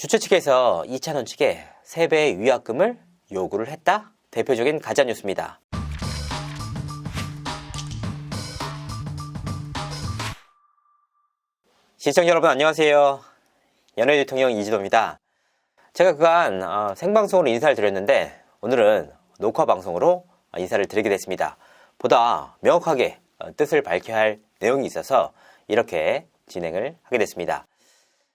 주최 측에서 이찬원 측에 3배의 위약금을 요구를 했다? 대표적인 가짜뉴스입니다. 시청자 여러분 안녕하세요. 연예 대통령 이진호입니다. 제가 그간 생방송으로 인사를 드렸는데 오늘은 녹화 방송으로 인사를 드리게 됐습니다. 보다 명확하게 뜻을 밝혀야 할 내용이 있어서 이렇게 진행을 하게 됐습니다.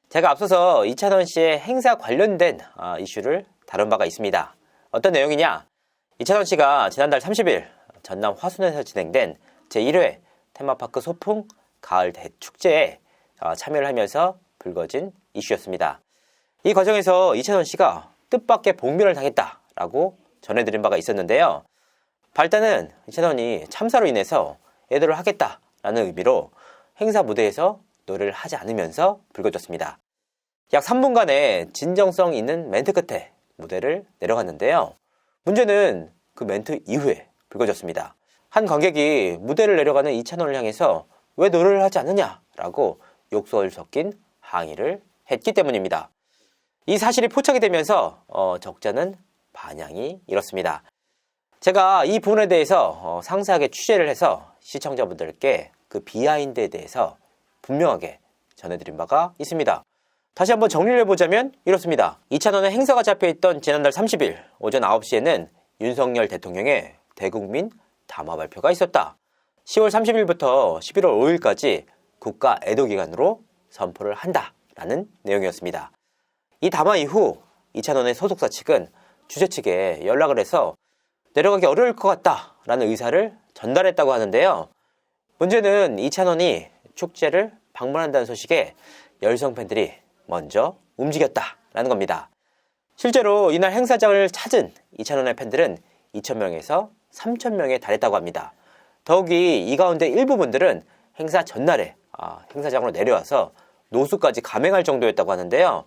제가 앞서서 이찬원 씨의 행사 관련된 이슈를 다룬 바가 있습니다. 어떤 내용이냐? 이찬원 씨가 지난달 30일 전남 화순에서 진행된 제1회 테마파크 소풍 가을 대축제에 참여를 하면서 불거진 이슈였습니다. 이 과정에서 이찬원 씨가 뜻밖의 복면을 당했다라고 전해드린 바가 있었는데요. 발단은 이찬원이 참사로 인해서 애도를 하겠다라는 의미로 행사 무대에서 노래를 하지 않으면서 불거졌습니다. 약 3분간의 진정성 있는 멘트 끝에 무대를 내려갔는데요. 문제는 그 멘트 이후에 불거졌습니다. 한 관객이 무대를 내려가는 이찬원을 향해서 왜 노래를 하지 않느냐라고 욕설 섞인 항의를 했기 때문입니다. 이 사실이 포착이 되면서 적잖은 반향이 일었습니다. 제가 이 부분에 대해서 상세하게 취재를 해서 시청자분들께 그 비하인드에 대해서 분명하게 전해드린 바가 있습니다. 다시 한번 정리를 해보자면 이렇습니다. 이찬원의 행사가 잡혀있던 지난달 30일 오전 9시에는 윤석열 대통령의 대국민 담화 발표가 있었다. 10월 30일부터 11월 5일까지 국가 애도기간으로 선포를 한다라는 내용이었습니다. 이 담화 이후 이찬원의 소속사 측은 주최 측에 연락을 해서 내려가기 어려울 것 같다라는 의사를 전달했다고 하는데요. 문제는 이찬원이 축제를 방문한다는 소식에 열성 팬들이 먼저 움직였다라는 겁니다. 실제로 이날 행사장을 찾은 이찬원의 팬들은 2,000명에서 3,000명에 달했다고 합니다. 더욱이 이 가운데 일부분들은 행사 전날에 행사장으로 내려와서 노숙까지 감행할 정도였다고 하는데요.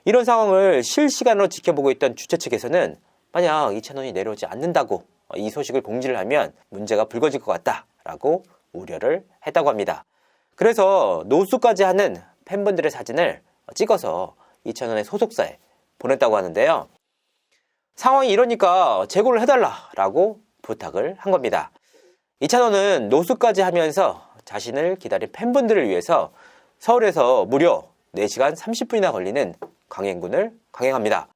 이런 상황을 실시간으로 지켜보고 있던 주최 측에서는 만약 이찬원이 내려오지 않는다고 이 소식을 공지를 하면 문제가 불거질 것 같다라고 우려를 했다고 합니다. 그래서 노숙까지 하는 팬분들의 사진을 찍어서 이찬원의 소속사에 보냈다고 하는데요. 상황이 이러니까 재고를 해달라라고 부탁을 한 겁니다. 이찬원은 노숙까지 하면서 자신을 기다린 팬분들을 위해서 서울에서 무려 4시간 30분이나 걸리는 강행군을 강행합니다.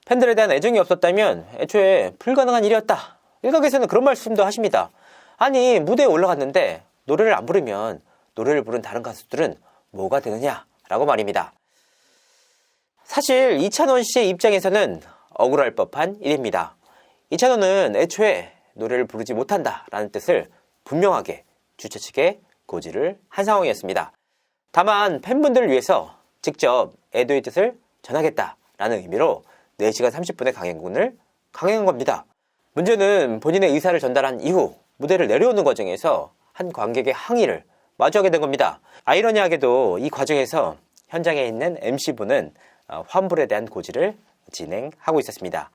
팬들에 대한 애정이 없었다면 애초에 불가능한 일이었다. 일각에서는 그런 말씀도 하십니다. 아니 무대에 올라갔는데 노래를 안 부르면 노래를 부른 다른 가수들은 뭐가 되느냐라고 말입니다. 사실 이찬원 씨의 입장에서는 억울할 법한 일입니다. 이찬원은 애초에 노래를 부르지 못한다라는 뜻을 분명하게 주최 측에 고지를 한 상황이었습니다. 다만 팬분들을 위해서 직접 애도의 뜻을 전하겠다라는 의미로 4시간 30분의 강행군을 강행한 겁니다. 문제는 본인의 의사를 전달한 이후 무대를 내려오는 과정에서 한 관객의 항의를 마주하게 된 겁니다. 아이러니하게도 이 과정에서 현장에 있는 MC분은 환불에 대한 고지를 진행하고 있었습니다.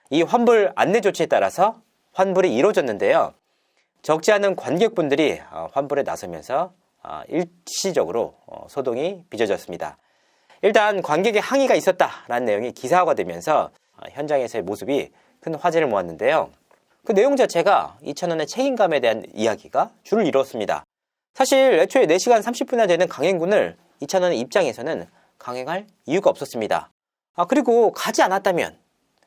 이 환불 안내 조치에 따라서 환불이 이루어졌는데요. 적지 않은 관객분들이 환불에 나서면서 일시적으로 소동이 빚어졌습니다. 일단 관객의 항의가 있었다라는 내용이 기사화가 되면서 현장에서의 모습이 큰 화제를 모았는데요. 그 내용 자체가 이찬원의 책임감에 대한 이야기가 줄을 이루었습니다. 사실 애초에 4시간 30분이나 되는 강행군을 이찬원의 입장에서는 강행할 이유가 없었습니다. 그리고 가지 않았다면,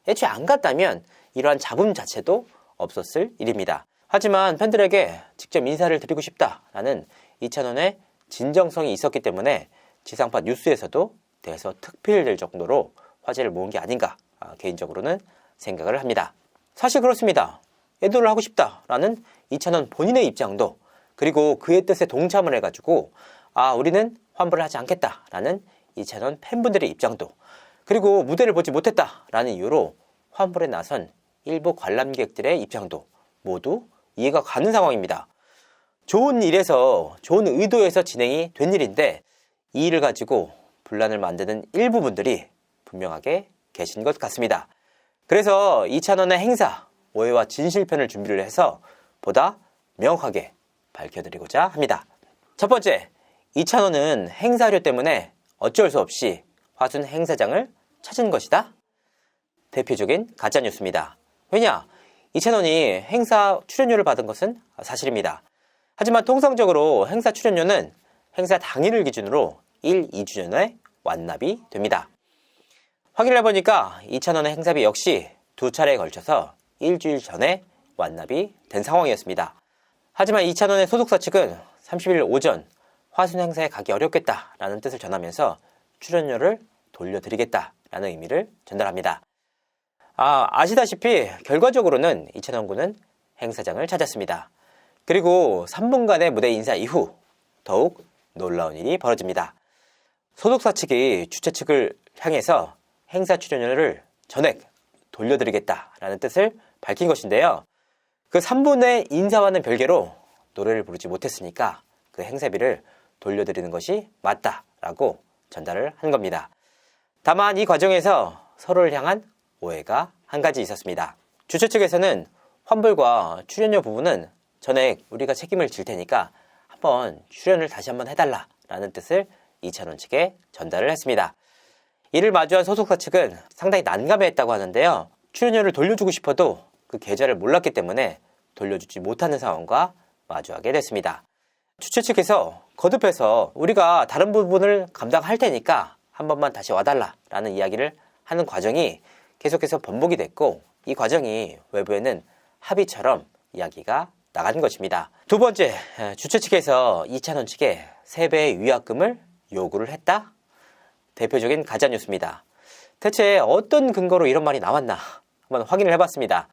애초에 안 갔다면 이러한 잡음 자체도 없었을 일입니다. 하지만 팬들에게 직접 인사를 드리고 싶다라는 이찬원의 진정성이 있었기 때문에 지상파 뉴스에서도 대서특필될 정도로 화제를 모은 게 아닌가 개인적으로는 생각을 합니다. 사실 그렇습니다. 애도를 하고 싶다라는 이찬원 본인의 입장도 그리고 그의 뜻에 동참을 해가지고 우리는 환불을 하지 않겠다라는 이찬원 팬분들의 입장도 그리고 무대를 보지 못했다라는 이유로 환불에 나선 일부 관람객들의 입장도 모두 이해가 가는 상황입니다. 좋은 일에서 좋은 의도에서 진행이 된 일인데 이 일을 가지고 분란을 만드는 일부분들이 분명하게 계신 것 같습니다. 그래서 이찬원의 행사 오해와 진실편을 준비를 해서 보다 명확하게 밝혀드리고자 합니다. 첫 번째, 이찬원은 행사료 때문에 어쩔 수 없이 화순 행사장을 찾은 것이다? 대표적인 가짜뉴스입니다. 왜냐? 이찬원이 행사 출연료를 받은 것은 사실입니다. 하지만 통상적으로 행사 출연료는 행사 당일을 기준으로 1, 2주 전에 완납이 됩니다. 확인을 해보니까 이찬원의 행사비 역시 2차례에 걸쳐서 일주일 전에 완납이 된 상황이었습니다. 하지만 이찬원의 소속사 측은 30일 오전 화순 행사에 가기 어렵겠다라는 뜻을 전하면서 출연료를 돌려드리겠다라는 의미를 전달합니다. 아시다시피 결과적으로는 이찬원 군은 행사장을 찾았습니다. 그리고 3분간의 무대 인사 이후 더욱 놀라운 일이 벌어집니다. 소속사 측이 주최 측을 향해서 행사 출연료를 전액 돌려드리겠다라는 뜻을 밝힌 것인데요. 그 3분의 인사와는 별개로 노래를 부르지 못했으니까 그 행사비를 돌려드리는 것이 맞다라고 전달을 한 겁니다. 다만 이 과정에서 서로를 향한 오해가 한 가지 있었습니다. 주최 측에서는 환불과 출연료 부분은 전액 우리가 책임을 질 테니까 한번 출연을 다시 한번 해달라라는 뜻을 이찬원 측에 전달을 했습니다. 이를 마주한 소속사 측은 상당히 난감해했다고 하는데요. 출연료를 돌려주고 싶어도 그 계좌를 몰랐기 때문에 돌려주지 못하는 상황과 마주하게 됐습니다. 주최 측에서 거듭해서 우리가 다른 부분을 감당할 테니까 한 번만 다시 와달라라는 이야기를 하는 과정이 계속해서 번복이 됐고, 이 과정이 외부에는 합의처럼 이야기가 나간 것입니다. 두 번째, 주최 측에서 이찬원 측에 3배의 위약금을 요구를 했다? 대표적인 가짜뉴스입니다. 대체 어떤 근거로 이런 말이 나왔나 한번 확인을 해봤습니다.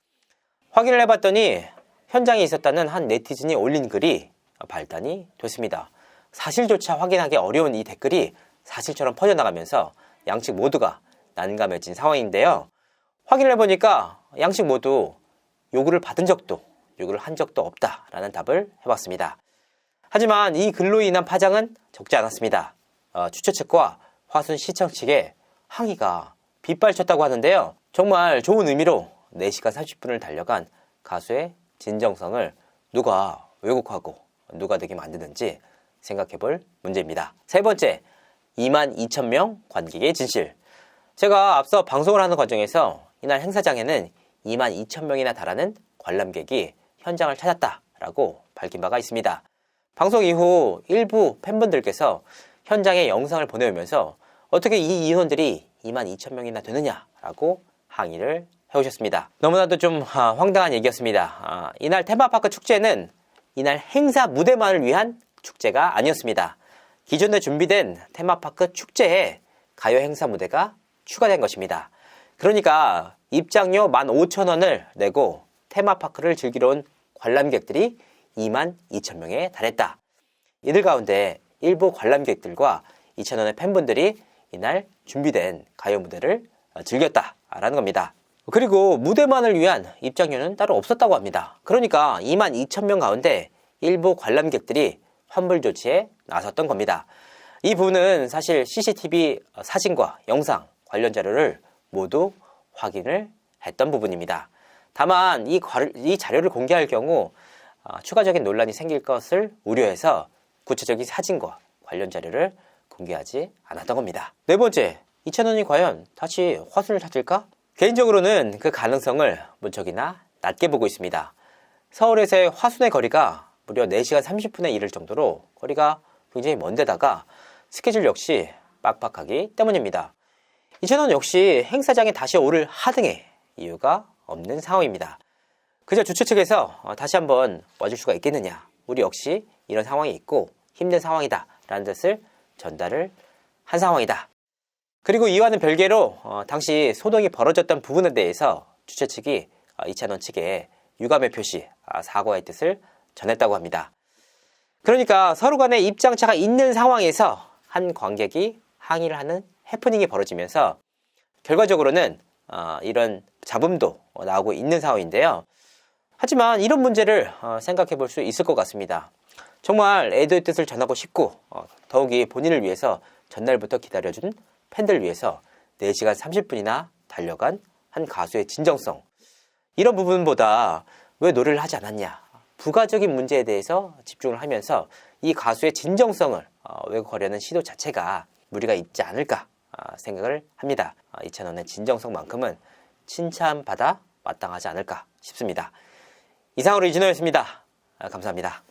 확인을 해봤더니 현장에 있었다는 한 네티즌이 올린 글이 발단이 됐습니다. 사실조차 확인하기 어려운 이 댓글이 사실처럼 퍼져나가면서 양측 모두가 난감해진 상황인데요. 확인을 해보니까 양측 모두 요구를 받은 적도 요구를 한 적도 없다라는 답을 해봤습니다. 하지만 이 글로 인한 파장은 적지 않았습니다. 주최 측과 화순 시청 측의 항의가 빗발쳤다고 하는데요. 정말 좋은 의미로 4시간 30분을 달려간 가수의 진정성을 누가 왜곡하고 누가 되게 만드는지 생각해볼 문제입니다. 세 번째, 22,000명 관객의 진실. 제가 앞서 방송을 하는 과정에서 이날 행사장에는 22,000명이나 달하는 관람객이 현장을 찾았다라고 밝힌 바가 있습니다. 방송 이후 일부 팬분들께서 현장에 영상을 보내오면서 어떻게 이 인원들이 22,000명이나 되느냐라고 항의를 해오셨습니다. 너무나도 좀 황당한 얘기였습니다. 이날 테마파크 축제는 이날 행사 무대만을 위한 축제가 아니었습니다. 기존에 준비된 테마파크 축제에 가요 행사 무대가 추가된 것입니다. 그러니까 입장료 15,000원을 내고 테마파크를 즐기러 온 관람객들이 22,000명에 달했다. 이들 가운데 일부 관람객들과 이찬원의 팬분들이 이날 준비된 가요 무대를 즐겼다라는 겁니다. 그리고 무대만을 위한 입장료는 따로 없었다고 합니다. 그러니까 22,000명 가운데 일부 관람객들이 환불 조치에 나섰던 겁니다. 이 부분은 사실 CCTV 사진과 영상 관련 자료를 모두 확인을 했던 부분입니다. 다만 이 자료를 공개할 경우 추가적인 논란이 생길 것을 우려해서 구체적인 사진과 관련 자료를 공개하지 않았던 겁니다. 네 번째, 이찬원이 과연 다시 화순을 찾을까? 개인적으로는 그 가능성을 무척이나 낮게 보고 있습니다. 서울에서의 화순의 거리가 무려 4시간 30분에 이를 정도로 거리가 굉장히 먼데다가 스케줄 역시 빡빡하기 때문입니다. 이찬원 역시 행사장에 다시 오를 하등의 이유가 없는 상황입니다. 그저 주최 측에서 다시 한번 와줄 수가 있겠느냐, 우리 역시 이런 상황이 있고 힘든 상황이다 라는 뜻을 전달을 한 상황이다. 그리고 이와는 별개로 당시 소동이 벌어졌던 부분에 대해서 주최 측이 이찬원 측에 유감의 표시, 사과의 뜻을 전했다고 합니다. 그러니까 서로 간에 입장차가 있는 상황에서 한 관객이 항의를 하는 해프닝이 벌어지면서 결과적으로는 이런 잡음도 나오고 있는 상황인데요. 하지만 이런 문제를 생각해 볼 수 있을 것 같습니다. 정말 애도의 뜻을 전하고 싶고 더욱이 본인을 위해서 전날부터 기다려준 팬들을 위해서 4시간 30분이나 달려간 한 가수의 진정성, 이런 부분보다 왜 노래를 하지 않았냐, 부가적인 문제에 대해서 집중을 하면서 이 가수의 진정성을 왜곡하려는 시도 자체가 무리가 있지 않을까 생각을 합니다. 이찬원의 진정성만큼은 칭찬받아 마땅하지 않을까 싶습니다. 이상으로 이진호였습니다. 감사합니다.